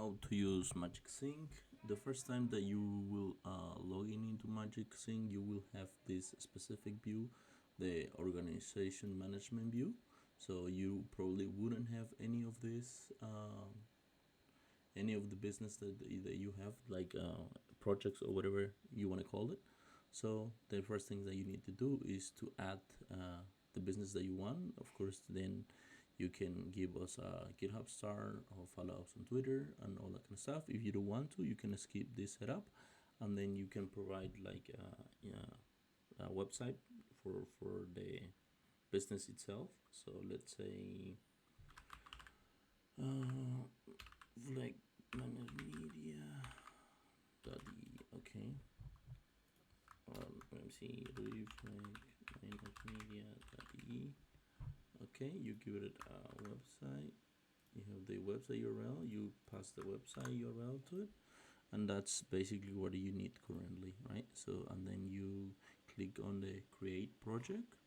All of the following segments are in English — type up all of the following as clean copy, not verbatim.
how to use MagicSync. The first time that you will log in into MagicSync, you will have this specific view, the organization management view. So you probably wouldn't have any of this, any of the business that you have, like projects or whatever you want to call it. So the first thing that you need to do is to add the business that you want. Of course, then you can give us a GitHub star or follow us on Twitter and all that kind of stuff. If you don't want to, you can skip this setup, and then you can provide like a website for the business itself. So let's say like media. Okay. Let me see. Media.de. Okay, you give it a website. You have the website URL. You pass the website URL to it, and that's basically what you need currently, right? So, and then you click on the create project,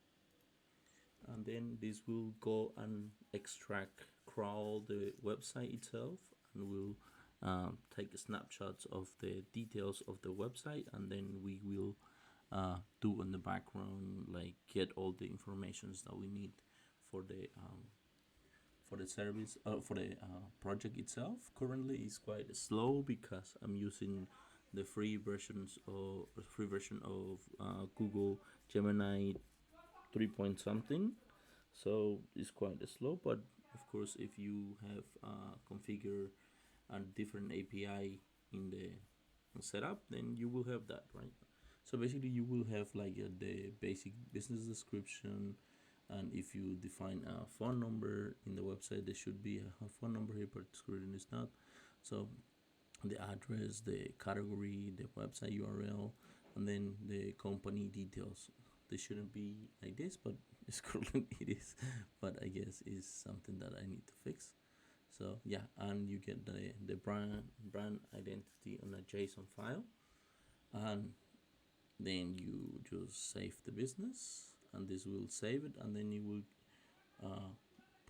and then this will go and crawl the website itself, and will take snapshots of the details of the website, and then we will do in the background, like get all the informations that we need for the service, for the project itself. Currently it's quite slow because I'm using the free version of Google Gemini 3 point something, so it's quite slow. But of course, if you have configure a different API in the setup, then you will have that, right? So basically you will have like the basic business description, and if you define a phone number in the website, there should be a phone number here, but screen is not. So the address, the category, the website URL, and then the company details. They shouldn't be like this, but it's currently it is. But I guess is something that I need to fix. So yeah, and you get the brand identity on a JSON file, and then you just save the business, and this will save it, and then it will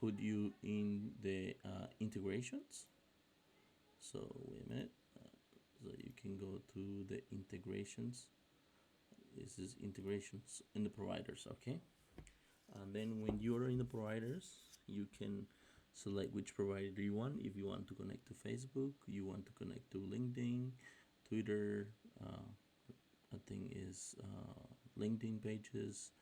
put you in the integrations. So wait a minute, so you can go to the integrations. This is integrations in the providers, okay? And then when you are in the providers, you can select which provider you want. If you want to connect to Facebook, you want to connect to LinkedIn, Twitter, I think is LinkedIn pages,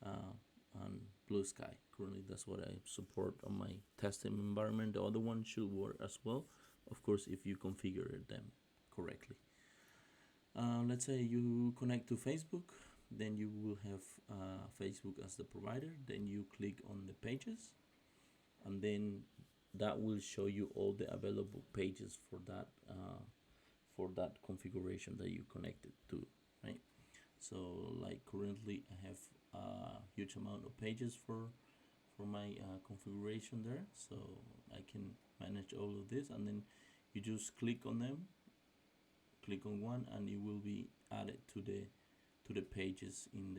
and Blue Sky. Currently that's what I support on my testing environment. The other one should work as well, of course, if you configure them correctly. Let's say you connect to Facebook, then you will have Facebook as the provider. Then you click on the pages, and then that will show you all the available pages for that configuration that you connected to, right? So like currently I have a huge amount of pages for my configuration there, so I can manage all of this, and then you just click on them, click on one, and it will be added to the pages in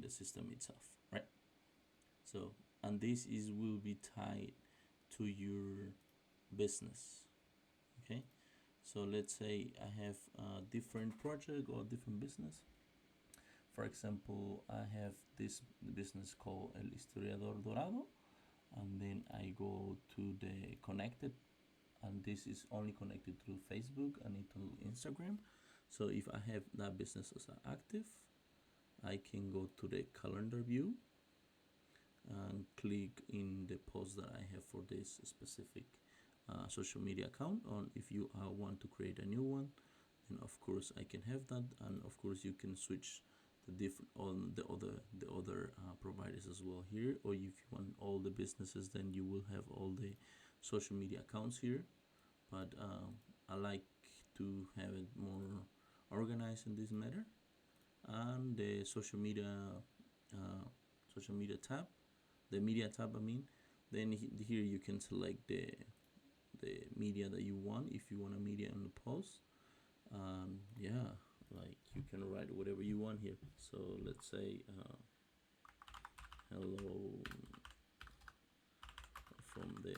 the system itself, right? So, and this will be tied to your business, okay? So let's say I have a different project or different business. For example, I have this business called El Historiador Dorado, and then I go to the connected, and this is only connected through Facebook and into Instagram. So if I have that business as active, I can go to the calendar view and click in the post that I have for this specific social media account. Or if you want to create a new one, then of course I can have that, and of course you can switch the different on the other providers as well here. Or if you want all the businesses, then you will have all the social media accounts here. But I like to have it more organized in this matter. And the social media tab, the media tab, I mean, then here you can select the media that you want. If you want a media on the post, yeah, like you can write whatever you want here. So let's say hello from the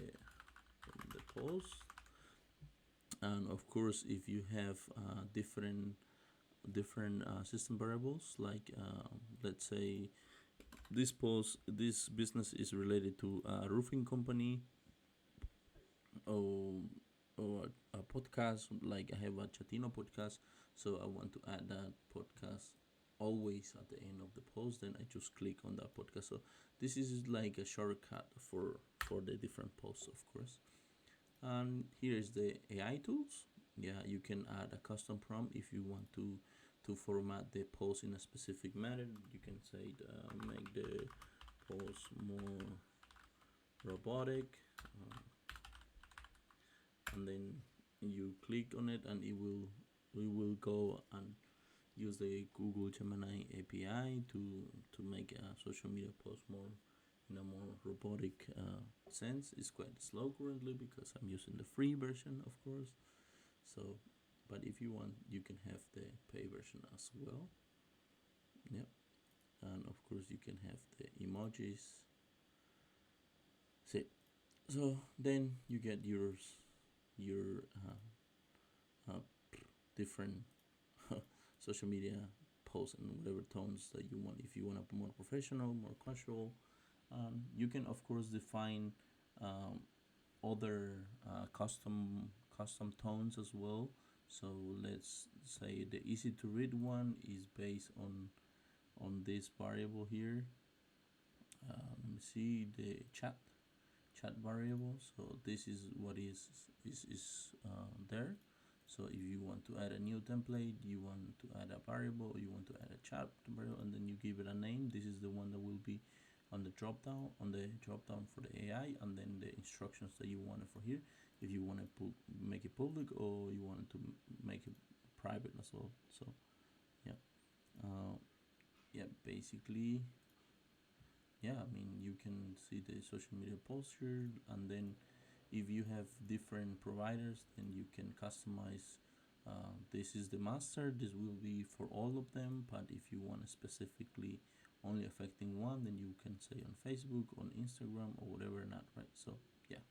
post, And of course, if you have different system variables, like let's say this business is related to a roofing company, or a podcast, like I have a Chatino podcast, so I want to add that podcast always at the end of the post, then I just click on that podcast. So this is like a shortcut for the different posts, of course. And here is the AI tools. Yeah, you can add a custom prompt if you want to format the post in a specific manner. You can say make the post more robotic, and then you click on it, and we will go and use the Google Gemini API to make a social media post more in a more robotic sense. It's quite slow currently because I'm using the free version, of course. So, but if you want, you can have the pay version as well. Yep, and of course you can have the emojis. See, so then you get your uh, different social media posts and whatever tones that you want. If you want a more professional, more casual, you can of course define um, other custom tones as well. So let's say the easy to read one is based on this variable here. Let me see the chat variable. So this is what is there. So if you want to add a new template, you want to add a variable, or you want to add a chat variable, and then you give it a name. This is the one that will be on the drop down for the AI, and then the instructions that you want it for here. If you want to make it public, or you want to make it private as well. So yeah, yeah, basically, yeah. I mean, you can see the social media post here, and then if you have different providers, then you can customize. This is the master. This will be for all of them. But if you want specifically only affecting one, then you can say on Facebook, on Instagram, or whatever not, right? So yeah.